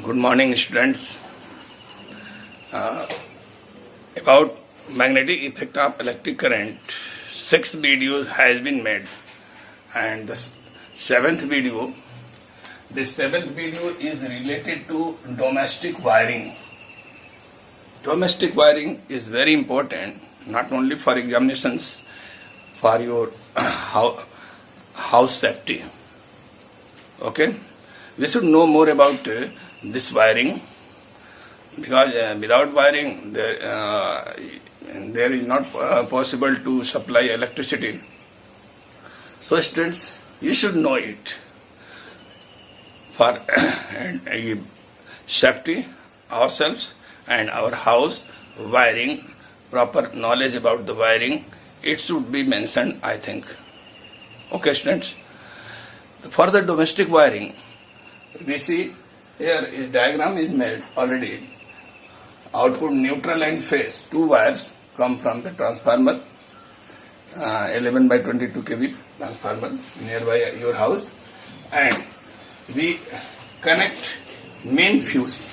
Good morning, students. About magnetic effect of electric current, 6 videos has been made, and the seventh video. This seventh video is related to domestic wiring. Domestic wiring is very important, not only for examinations, for your house safety. Okay, we should know more about this wiring, because without wiring there is not possible to supply electricity. So students, you should know it for safety ourselves and our house wiring. Proper knowledge about the wiring, it should be mentioned, I think. Okay students, for the domestic wiring, we see here a diagram is made already. Output neutral and phase, two wires come from the transformer, 11 by 22 kV transformer nearby your house, and we connect main fuse.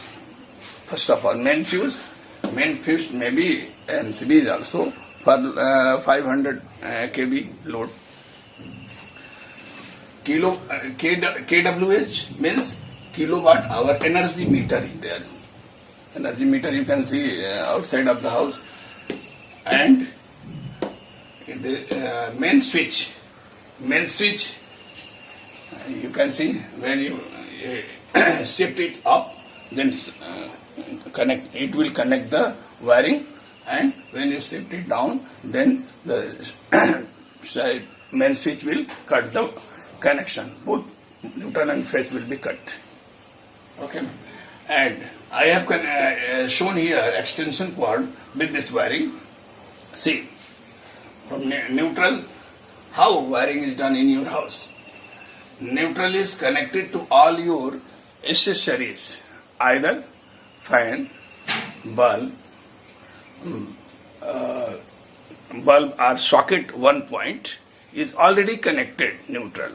First of all, main fuse may be MCB also for 500 kV load. KWH means kilowatt hour energy meter is there. Energy meter you can see outside of the house, and the main switch you can see when you shift it up, then it will connect the wiring, and when you shift it down, then the main switch will cut the connection. Both neutral and phase will be cut. Okay, and I have shown here extension cord with this wiring. See, from neutral, how wiring is done in your house. Neutral is connected to all your accessories, either fan, bulb or socket. One point is already connected neutral.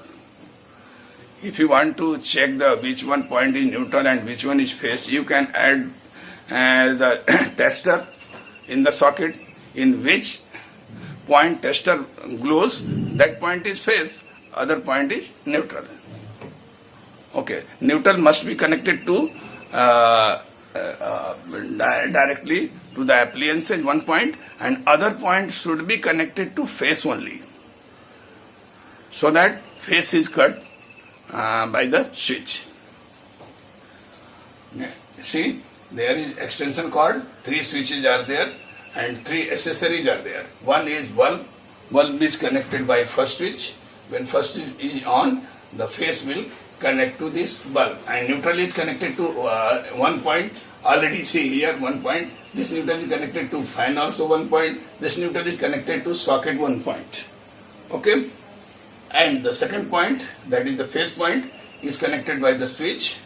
If you want to check which one point is neutral and which one is phase, you can add the tester in the socket. In which point tester glows, that point is phase, other point is neutral. Okay, neutral must be connected to directly to the appliances, one point, and other point should be connected to phase only, so that phase is cut by the switch. See, there is extension cord, 3 switches are there and 3 accessories are there. One is bulb is connected by first switch. When first switch is on, the phase will connect to this bulb, and neutral is connected to one point. Already see here one point. This neutral is connected to fan also one point. This neutral is connected to socket one point. Okay. And the second point, that is the phase point, is connected by the switch.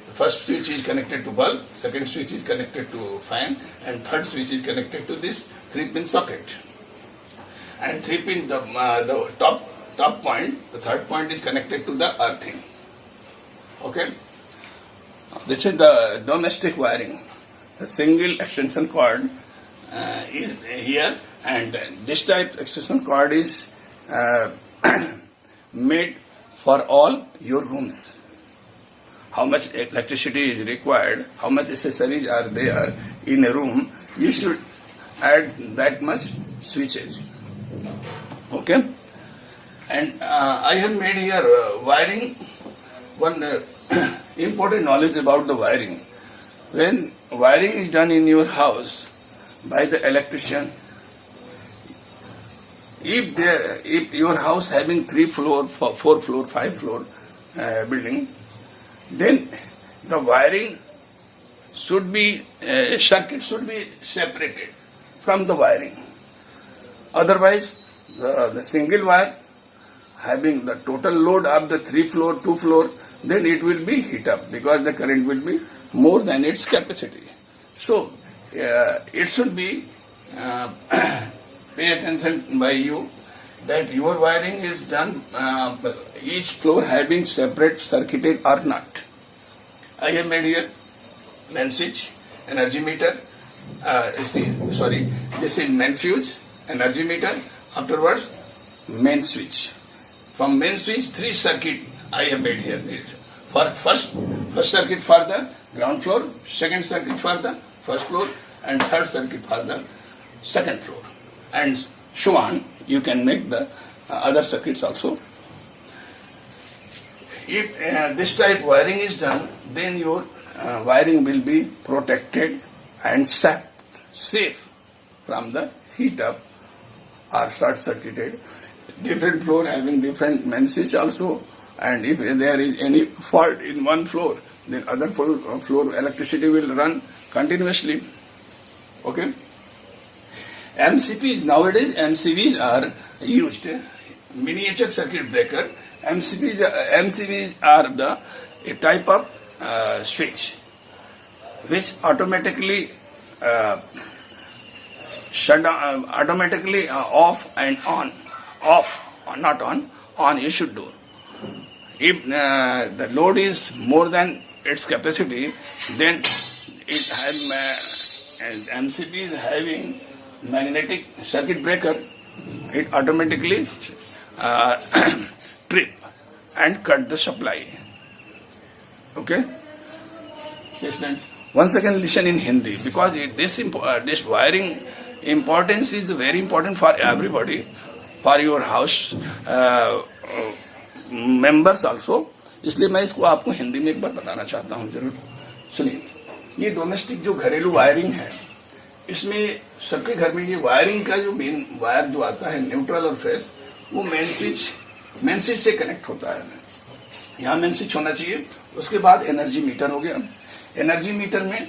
The first switch is connected to bulb, second switch is connected to fan, and third switch is connected to this 3-pin socket. And 3-pin, the top point, the third point is connected to the earthing. Okay. This is the domestic wiring. The single extension cord is here, and this type extension cord is made for all your rooms. How much electricity is required, how much accessories are there in a room, you should add that much switches. Okay, and I have made here wiring. One important knowledge about the wiring. When wiring is done in your house by the electrician, if your house having 3 floor, 4 floor, 5 floor building, then the wiring should be, circuit should be separated from the wiring. Otherwise, the single wire having the total load of the 3 floor, 2 floor, then it will be heat up, because the current will be more than its capacity. So, it should be pay attention by you that your wiring is done, each floor having separate circuited or not. I have made here main switch, energy meter. This is main fuse, energy meter. Afterwards, main switch. From main switch, 3 circuit I have made here. For first circuit for the ground floor, second circuit for the first floor, and third circuit for the second floor, and so on. You can make the other circuits also. If this type wiring is done, then your wiring will be protected and safe from the heat up or short circuited. Different floor having different main switch also, and if there is any fault in one floor, then other floor electricity will run continuously. Okay. MCP, nowadays MCBs are used. Miniature circuit breaker. MCBs are a type of switch which automatically shut down, automatically off and on. Off, not on you should do. If the load is more than its capacity, then it has MCB is having magnetic circuit breaker. It automatically trip and cut the supply. Okay. Once again, listen in Hindi, because this wiring importance is very important for everybody, for your house members also. इसलिए मैं इसको आपको हिंदी में एक बार बताना चाहता हूँ, जरूर सुनिए. ये डोमेस्टिक जो घरेलू वायरिंग है, इसमें सबके घर में ये वायरिंग का जो मेन वायर जो आता है न्यूट्रल और फेस, वो मेन स्विच से कनेक्ट होता है. यहाँ मेन स्विच होना चाहिए. उसके बाद एनर्जी मीटर हो गया. एनर्जी मीटर में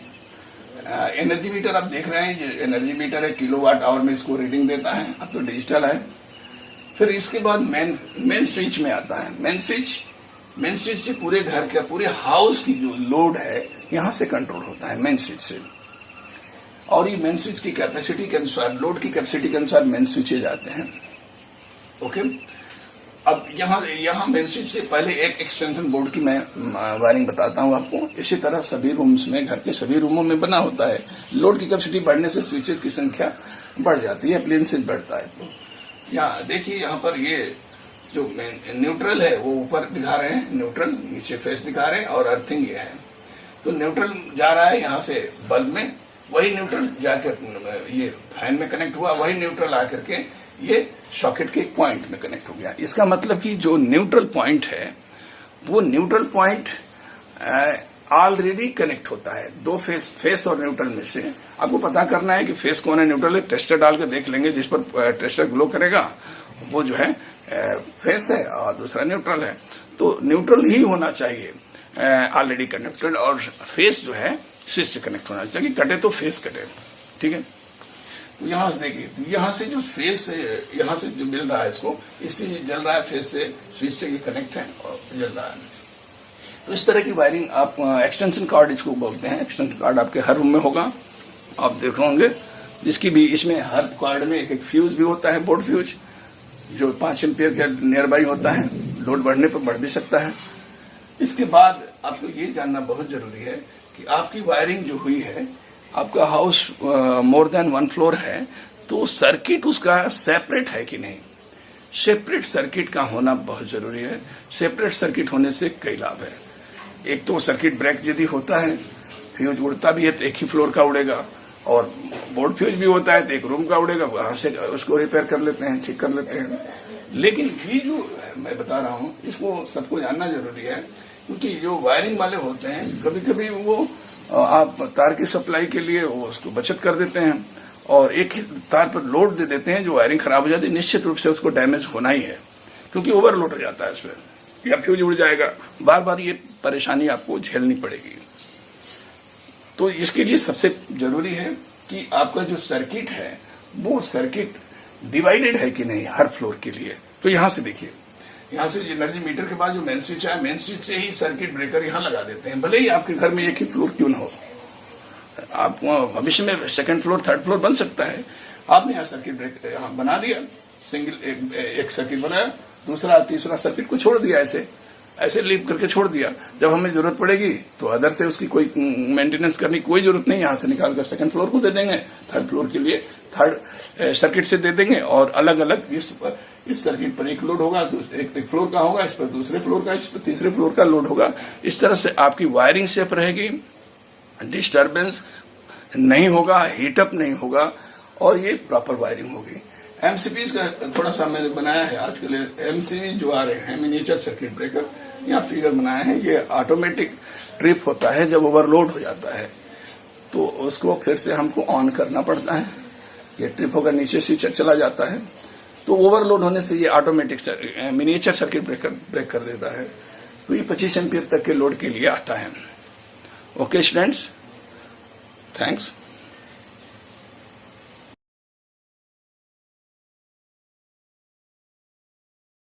एनर्जी मीटर आप देख रहे हैं, ये एनर्जी मीटर है, किलोवाट आवर में इसको रीडिंग देता है. अब तो डिजिटल है. फिर इसके बाद मेन स्विच में आता है. मेन स्विच से पूरे घर का, पूरे हाउस की जो लोड है यहाँ से कंट्रोल होता है मेन स्विच से. और ये मेन स्विच की कैपेसिटी के अनुसार, लोड की कैपेसिटी के अनुसार मेन स्विचेज आते हैं. ओके. अब यहाँ मेन स्विच से पहले एक एक्सटेंशन बोर्ड की मैं वायरिंग बताता हूँ आपको. इसी तरह सभी रूम्स में, घर के सभी रूमों में बना होता है. लोड की कैपेसिटी बढ़ने से स्विचेज की संख्या बढ़ जाती है, अप्लायंसेज बढ़ता है. यहाँ देखिए, यहाँ पर ये जो न्यूट्रल है वो ऊपर दिखा रहे हैं, न्यूट्रल नीचे फेस दिखा रहे हैं, और अर्थिंग ये है. तो न्यूट्रल जा रहा है यहाँ से बल्ब में, वही न्यूट्रल जाकर ये फैन में कनेक्ट हुआ, वही न्यूट्रल आकर के ये सॉकेट के पॉइंट में कनेक्ट हो गया. इसका मतलब कि जो न्यूट्रल पॉइंट है, वो न्यूट्रल पॉइंट ऑलरेडी कनेक्ट होता है. दो फेस और न्यूट्रल में से आपको पता करना है कि फेस कौन है, न्यूट्रल है. टेस्टर डाल के देख लेंगे, जिस पर टेस्टर ग्लो करेगा वो जो है फेस है और दूसरा न्यूट्रल है. तो न्यूट्रल ही होना चाहिए ऑलरेडी कनेक्टेड, और फेस जो है स्विच से कनेक्ट होना चाहिए. कटे तो फेस कटे. ठीक है. तो यहाँ से देखिए, यहाँ से जो फेस है, यहाँ से जो मिल रहा है इसको, इससे जल रहा है फेस से, स्विच से ये कनेक्ट है और जल रहा है. तो इस तरह की वायरिंग आप एक्सटेंशन कार्ड इसको बोलते हैं. एक्सटेंशन कार्ड आपके हर रूम में होगा, आप देख होंगे, जिसकी भी इसमें हर कार्ड में एक फ्यूज भी होता है, बोर्ड फ्यूज, जो 5 एम्पियर के नियर बाई होता है. लोड बढ़ने पर बढ़ भी सकता है. इसके बाद आपको ये जानना बहुत जरूरी है कि आपकी वायरिंग जो हुई है, आपका हाउस मोर देन 1 फ्लोर है, तो सर्किट उसका सेपरेट है कि नहीं. सेपरेट सर्किट का होना बहुत जरूरी है. सेपरेट सर्किट होने से कई लाभ है. एक तो सर्किट ब्रेक यदि होता है, फ्यूज उड़ता भी है तो एक ही फ्लोर का उड़ेगा, और बोर्ड फ्यूज भी होता है तो एक रूम का उड़ेगा, वहां से उसको रिपेयर कर लेते हैं, ठीक कर लेते हैं. लेकिन ये जो मैं बता रहा हूँ, इसको सबको जानना जरूरी है, क्योंकि जो वायरिंग वाले होते हैं, कभी कभी वो आप तार की सप्लाई के लिए वो उसको बचत कर देते हैं, और एक ही तार पर लोड दे देते हैं, जो वायरिंग खराब हो जाती है. निश्चित रूप से उसको डैमेज होना ही है, क्योंकि ओवरलोड हो जाता है उसमें, या फ्यूज उड़ जाएगा. बार बार ये परेशानी आपको झेलनी पड़ेगी. तो इसके लिए सबसे जरूरी है कि आपका जो सर्किट है, वो सर्किट डिवाइडेड है कि नहीं हर फ्लोर के लिए. तो यहाँ से देखिए, यहाँ से एनर्जी मीटर के बाद जो मेन स्विच है, मेन स्विच से ही सर्किट ब्रेकर यहाँ लगा देते हैं. भले ही आपके घर में एक ही फ्लोर क्यों न हो, आप भविष्य में सेकंड फ्लोर, थर्ड फ्लोर बन सकता है. आपने यहाँ सर्किट ब्रेकर यहाँ बना दिया, सिंगल एक सर्किट बनाया, दूसरा तीसरा सर्किट को छोड़ दिया ऐसे, ऐसे लीव करके छोड़ दिया। जब हमें जरूरत पड़ेगी तो अदर से उसकी कोई मेंटेनेंस करने की कोई जरूरत नहीं, यहाँ से निकाल कर सेकंड फ्लोर को दे देंगे, थर्ड फ्लोर के लिए थर्ड सर्किट से दे देंगे, और अलग अलग इस सर्किट पर एक लोड होगा, एक फ्लोर का होगा, इस पर दूसरे फ्लोर का, इस पर तीसरे फ्लोर का लोड होगा। इस तरह से आपकी वायरिंग सेफ रहेगी, डिस्टर्बेंस नहीं होगा, हीटअप नहीं होगा, और ये प्रॉपर वायरिंग होगी। एमसीबी का थोड़ा सा मैंने बनाया है आज के लिए। एमसीबी जो आ रहे हैं मिनिएचर सर्किट ब्रेकर, यहाँ फिगर बनाया है, ये ऑटोमेटिक ट्रिप होता है जब ओवरलोड हो जाता है तो उसको फिर से हमको ऑन करना पड़ता है। ये ट्रिप होकर नीचे स्विच चला जाता है, तो ओवरलोड होने से ये automatic miniature circuit breaker break कर देता है। तो ये 25 एम्पीयर तक के लोड के लिए आता है। Okay students, thanks.